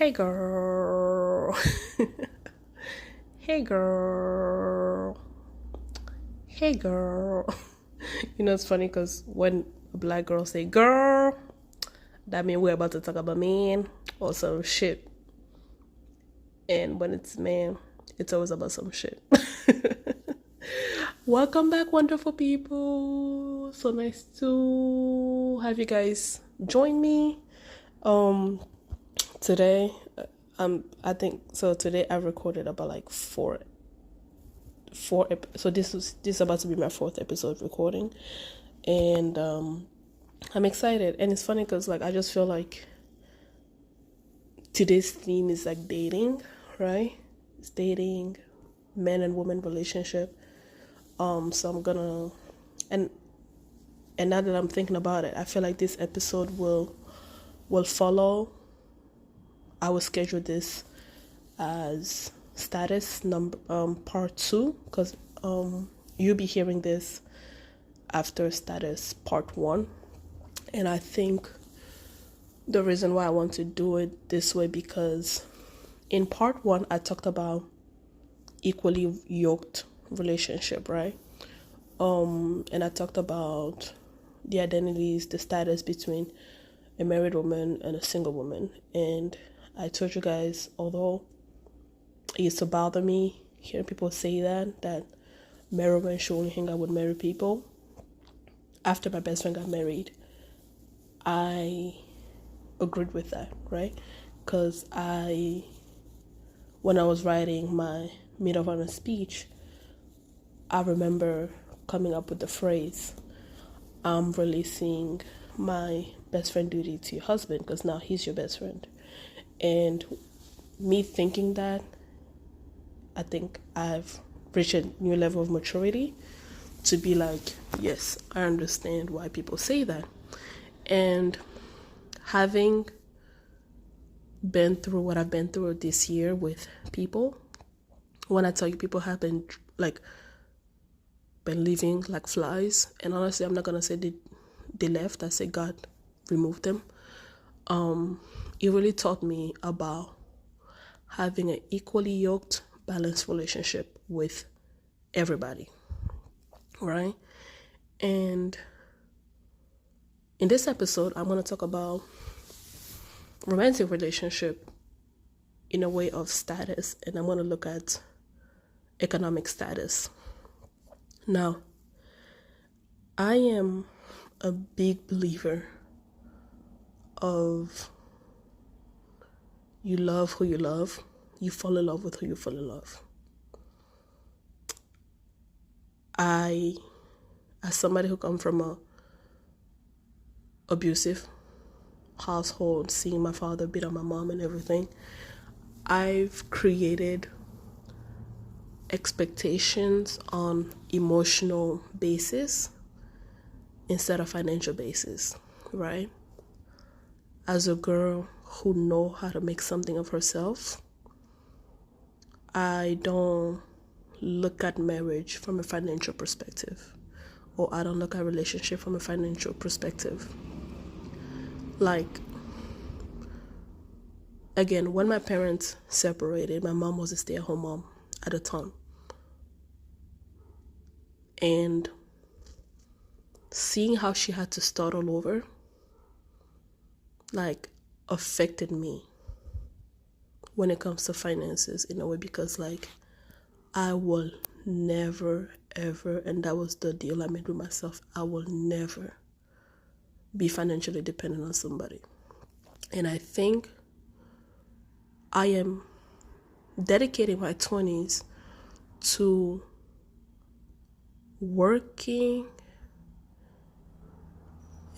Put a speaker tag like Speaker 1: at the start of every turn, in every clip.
Speaker 1: Hey girl. Hey girl. Hey girl. You know, it's funny because when a black girl say girl, that means we're about to talk about man or some shit. And when it's man, it's always about some shit. Welcome back, wonderful people. So nice to have you guys join me. Today, I think so. Today I recorded about like four. So this is about to be my fourth episode recording, and I'm excited. And it's funny because like I just feel like today's theme is like dating, right? It's dating, man and woman relationship. So I'm gonna and now that I'm thinking about it, I feel like this episode will follow. I will schedule this as status number part 2 because you'll be hearing this after status part 1, and I think the reason why I want to do it this way because in part 1 I talked about equally yoked relationship, right? And I talked about the identities, the status between a married woman and a single woman, and I told you guys, although it used to bother me hearing people say that married women should only hang out with married people. After my best friend got married, I agreed with that, right? Because when I was writing my Maid of Honor speech, I remember coming up with the phrase, I'm releasing my best friend duty to your husband because now he's your best friend. And me thinking that, I think I've reached a new level of maturity to be like, yes, I understand why people say that. And having been through what I've been through this year with people, when I tell you people have been living like flies, and honestly, I'm not gonna say they left. I say God removed them. It really taught me about having an equally yoked, balanced relationship with everybody, right? And in this episode, I'm going to talk about romantic relationship in a way of status, and I'm going to look at economic status. Now, I am a big believer of you love who you love, you fall in love with who you fall in love. As somebody who comes from a abusive household, seeing my father beat on my mom and everything, I've created expectations on emotional basis instead of financial basis, right? As a girl who know how to make something of herself, I don't look at marriage from a financial perspective, or I don't look at relationship from a financial perspective. Like, again, when my parents separated, my mom was a stay-at-home mom at the time. And seeing how she had to start all over, like, affected me when it comes to finances in a way, because like I will never ever, and that was the deal I made with myself, I will never be financially dependent on somebody. And I think I am dedicating my 20s to working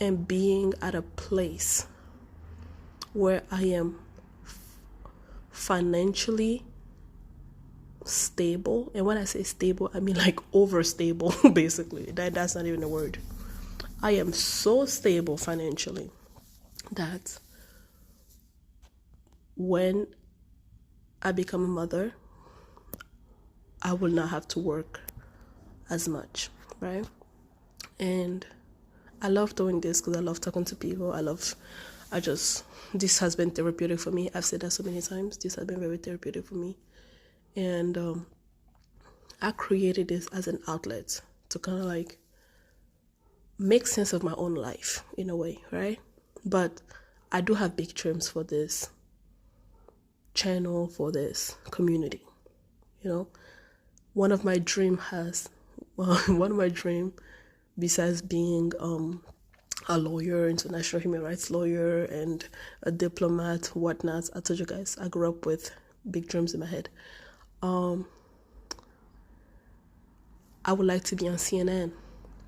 Speaker 1: and being at a place where I am financially stable. And when I say stable, I mean like overstable, basically. That's not even a word. I am so stable financially that when I become a mother, I will not have to work as much, right? And I love doing this because I love talking to people. I love This has been therapeutic for me. I've said that so many times. This has been very therapeutic for me. And I created this as an outlet to kind of like make sense of my own life in a way, right? But I do have big dreams for this channel, for this community. You know, one of my dream besides being a lawyer, international human rights lawyer, and a diplomat, whatnot. I told you guys I grew up with big dreams in my head. I would like to be on CNN.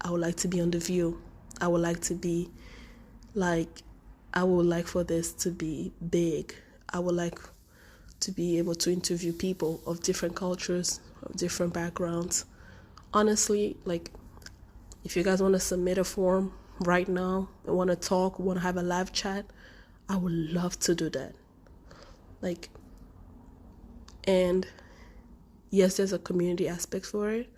Speaker 1: I would like to be on The View. I would like for this to be big. I would like to be able to interview people of different cultures, of different backgrounds. Honestly, like, if you guys want to submit a form right now and want to talk, want to have a live chat, I would love to do that. Like, and yes, there's a community aspect for it,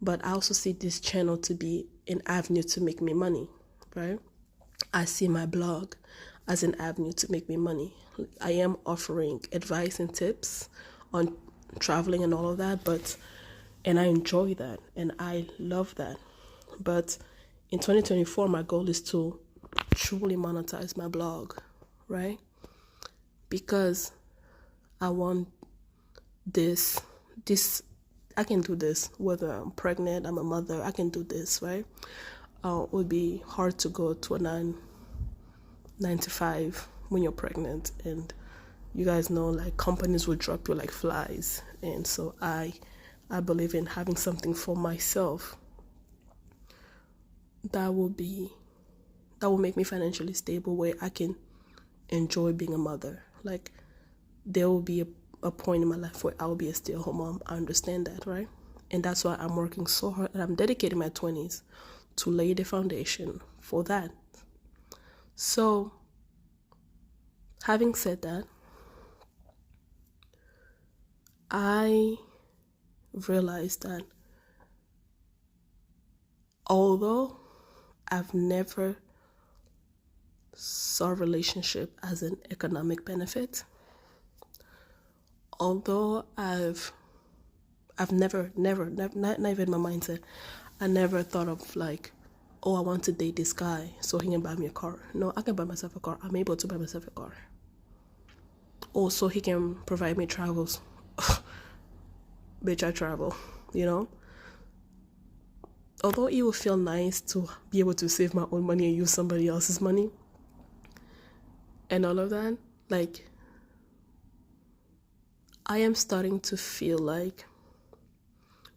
Speaker 1: but I also see this channel to be an avenue to make me money, right? I see my blog as an avenue to make me money. I am offering advice and tips on traveling and all of that, and I enjoy that and I love that. But in 2024, my goal is to truly monetize my blog, right? Because I want this, I can do this, whether I'm pregnant, I'm a mother, I can do this, right? It would be hard to go to a 9 to 5 when you're pregnant, and you guys know, like, companies will drop you like flies. And so I believe in having something for myself that will make me financially stable, where I can enjoy being a mother. Like, there will be a point in my life where I will be a stay-at-home mom. I understand that, right? And that's why I'm working so hard, and I'm dedicating my 20s to lay the foundation for that. So, having said that, I realized that although I've never saw relationship as an economic benefit, although I've never, not even my mindset, I never thought of like, oh, I want to date this guy so he can buy me a car. No, I can buy myself a car. I'm able to buy myself a car. Oh, so he can provide me travels. Bitch, I travel, you know? Although it will feel nice to be able to save my own money and use somebody else's money and all of that, like, I am starting to feel like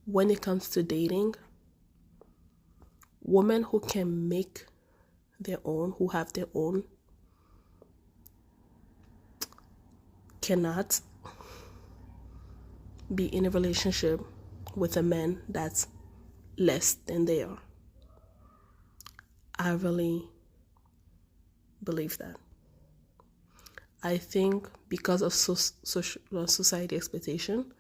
Speaker 1: when it comes to dating, women who can make their own, who have their own, cannot be in a relationship with a man that's less than they are. I really believe that. I think because of society expectation,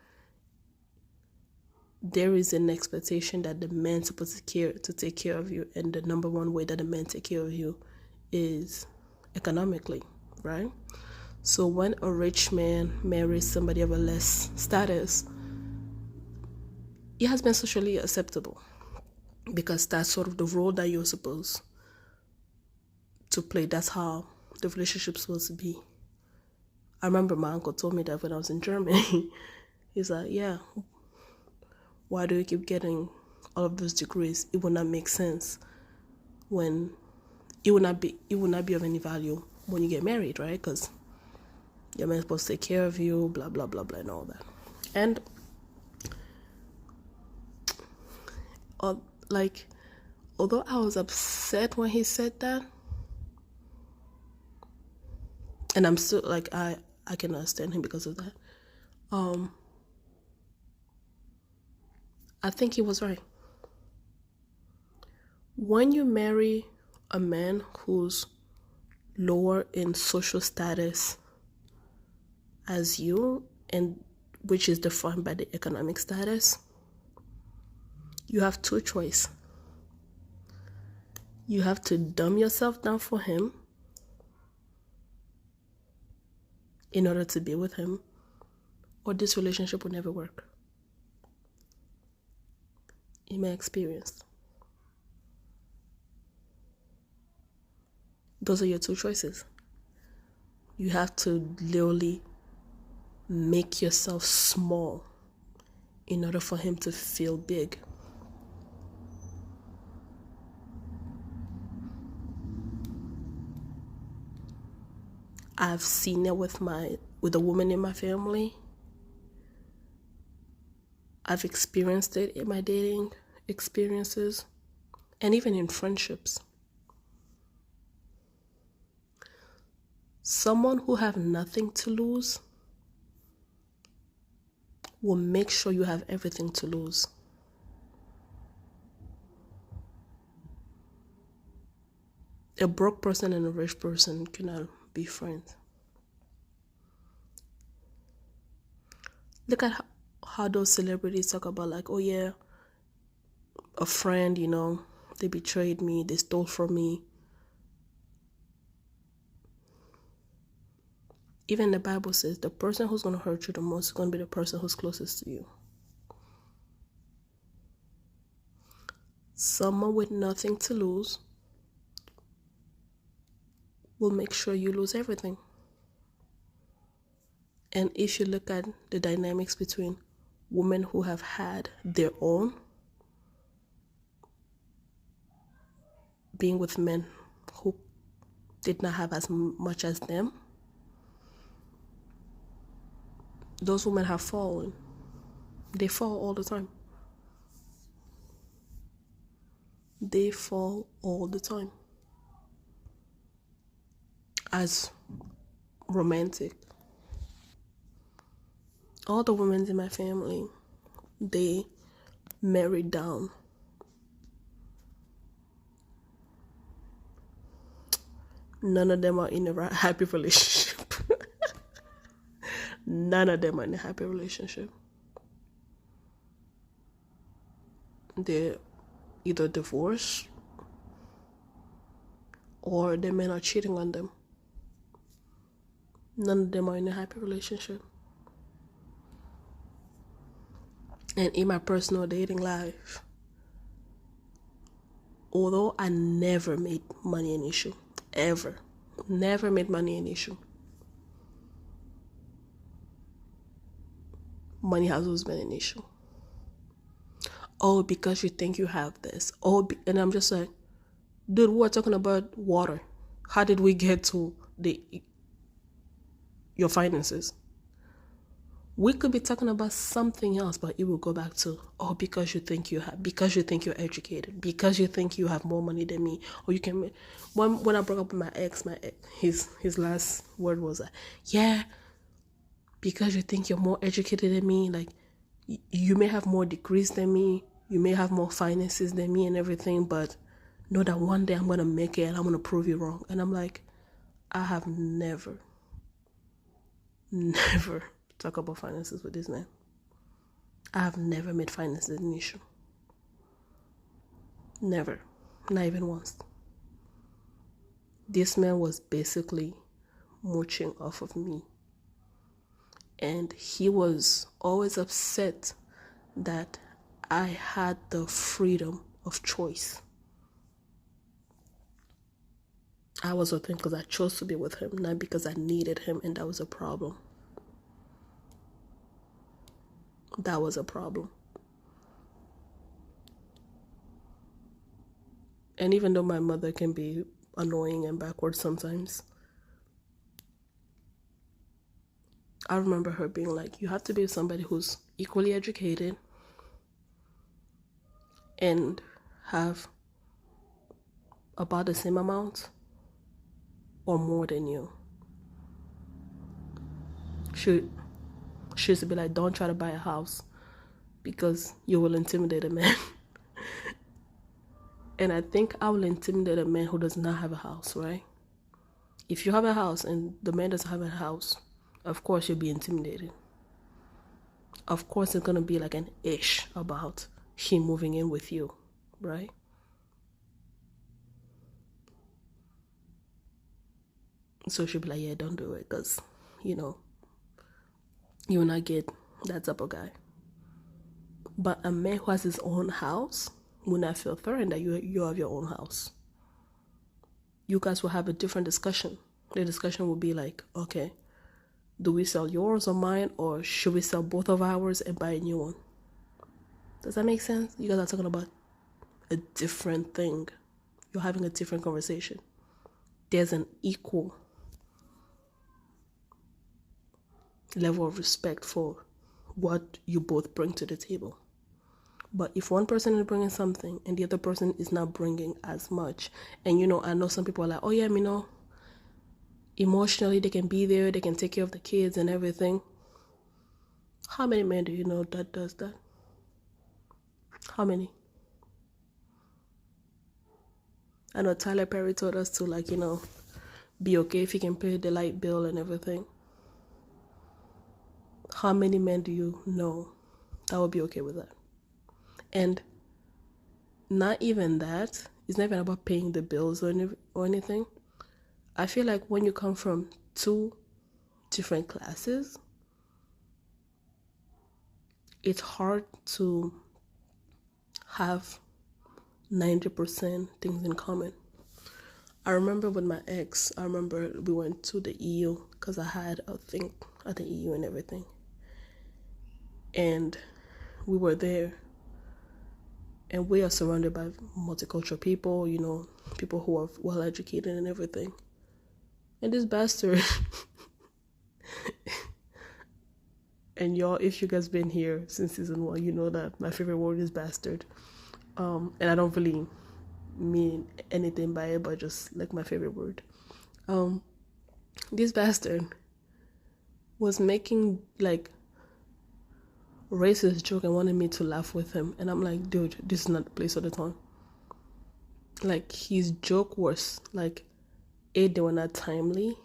Speaker 1: there is an expectation that the man's supposed to take care of you, and the number one way that the man take care of you is economically, right? So when a rich man marries somebody of a less status, it has been socially acceptable because that's sort of the role that you're supposed to play. That's how the relationship's supposed to be. I remember my uncle told me that when I was in Germany. He's like, yeah, why do you keep getting all of those degrees? It would not make sense when it would not be of any value when you get married, right? Because your man's supposed to take care of you, blah, blah, blah, blah, and all that. And although I was upset when he said that, and I'm still like, I can understand him because of that. I think he was right. When you marry a man who's lower in social status as you, and which is defined by the economic status, you have two choices. You have to dumb yourself down for him, in order to be with him, or this relationship will never work. In my experience, those are your two choices. You have to literally make yourself small in order for him to feel big. I've seen it with a woman in my family. I've experienced it in my dating experiences and even in friendships. Someone who have nothing to lose will make sure you have everything to lose. A broke person and a rich person cannot be friends. Look at how those celebrities talk about, like, oh yeah, a friend, they betrayed me, they stole from me. Even the Bible says the person who's going to hurt you the most is going to be the person who's closest to you. Someone with nothing to lose will make sure you lose everything. And if you look at the dynamics between women who have had their own, being with men who did not have as much as them, those women have fallen. They fall all the time. They fall all the time. As romantic. All the women in my family, they married down. None of them are in a happy relationship. None of them are in a happy relationship. They're either divorced or their men are cheating on them. None of them are in a happy relationship. And in my personal dating life, although I never made money an issue, ever, never made money an issue, money has always been an issue. Oh, because you think you have this. And I'm just like, dude, we're talking about water. How did we get to your finances? We could be talking about something else, but it will go back to, because you think you're educated, because you think you have more money than me, or you can. When I broke up with my ex, his last word was, yeah, because you think you're more educated than me, like you may have more degrees than me, you may have more finances than me and everything, but know that one day I'm gonna make it and I'm gonna prove you wrong. And I'm like, I have never talk about finances with this man. I have never made finances an issue. Never. Not even once. This man was basically mooching off of me. And he was always upset that I had the freedom of choice. I was with him because I chose to be with him, not because I needed him, and that was a problem. That was a problem. And even though my mother can be annoying and backward sometimes, I remember her being like, you have to be somebody who's equally educated and have about the same amount or more than you. She used to be like, don't try to buy a house because you will intimidate a man. And I think I will intimidate a man who does not have a house, right? If you have a house and the man doesn't have a house, of course you'll be intimidated. Of course it's going to be like an ish about him moving in with you, right? So she'll be like, yeah, don't do it because you will not get that type of guy. But a man who has his own house will not feel threatened that you have your own house. You guys will have a different discussion. The discussion will be like, okay, do we sell yours or mine, or should we sell both of ours and buy a new one? Does that make sense? You guys are talking about a different thing. You're having a different conversation. There's an equal level of respect for what you both bring to the table. But if one person is bringing something and the other person is not bringing as much, and I know some people are like, oh yeah, emotionally they can be there, they can take care of the kids and everything. How many men do you know that does that? How many? I know Tyler Perry told us to be okay if he can pay the light bill and everything. How many men do you know that would be okay with that? And not even that, it's not even about paying the bills or anything. I feel like when you come from two different classes, it's hard to have 90% things in common. I remember with my ex, we went to the EU because I had a thing at the EU and everything. And we were there. And we are surrounded by multicultural people, people who are well educated and everything. And this bastard, and y'all, if you guys been here since season 1, you know that my favorite word is bastard. And I don't really mean anything by it, but just like my favorite word. This bastard was making racist joke and wanted me to laugh with him, and I'm like, dude, this is not the place or the time. His joke was they were not timely,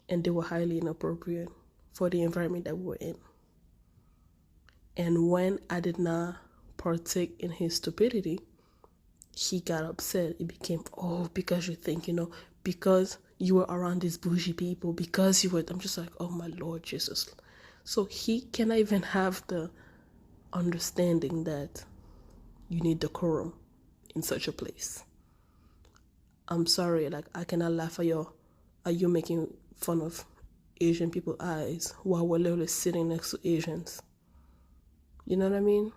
Speaker 1: and they were highly inappropriate for the environment that we were in. And when I did not partake in his stupidity, he got upset. It became, because you think, because you were around these bougie people, because you were, I'm just like, oh my Lord Jesus. So he cannot even have the understanding that you need decorum in such a place. I'm sorry, I cannot laugh at you making fun of Asian people's eyes while we're literally sitting next to Asians. You know what I mean?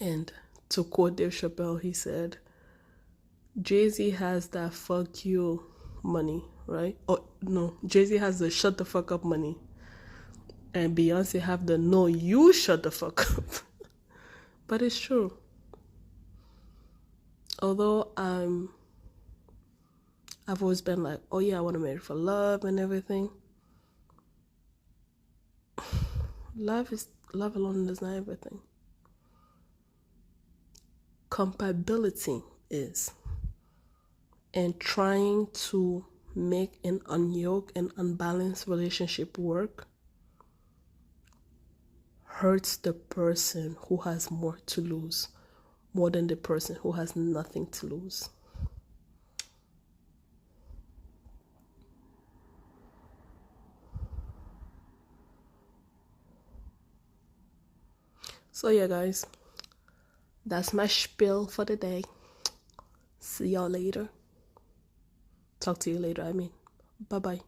Speaker 1: And to quote Dave Chappelle, he said, Jay-Z has that fuck you money, right? Oh, no, Jay-Z has the shut the fuck up money. And Beyonce have the no, you shut the fuck up. But it's true. Although I've always been like, oh yeah, I want to marry for love and everything. Love alone is not everything. Compatibility is. And trying to make an unyoked and unbalanced relationship work hurts the person who has more to lose more than the person who has nothing to lose. So yeah, guys, that's my spiel for the day. See y'all later. Talk to you later, bye-bye.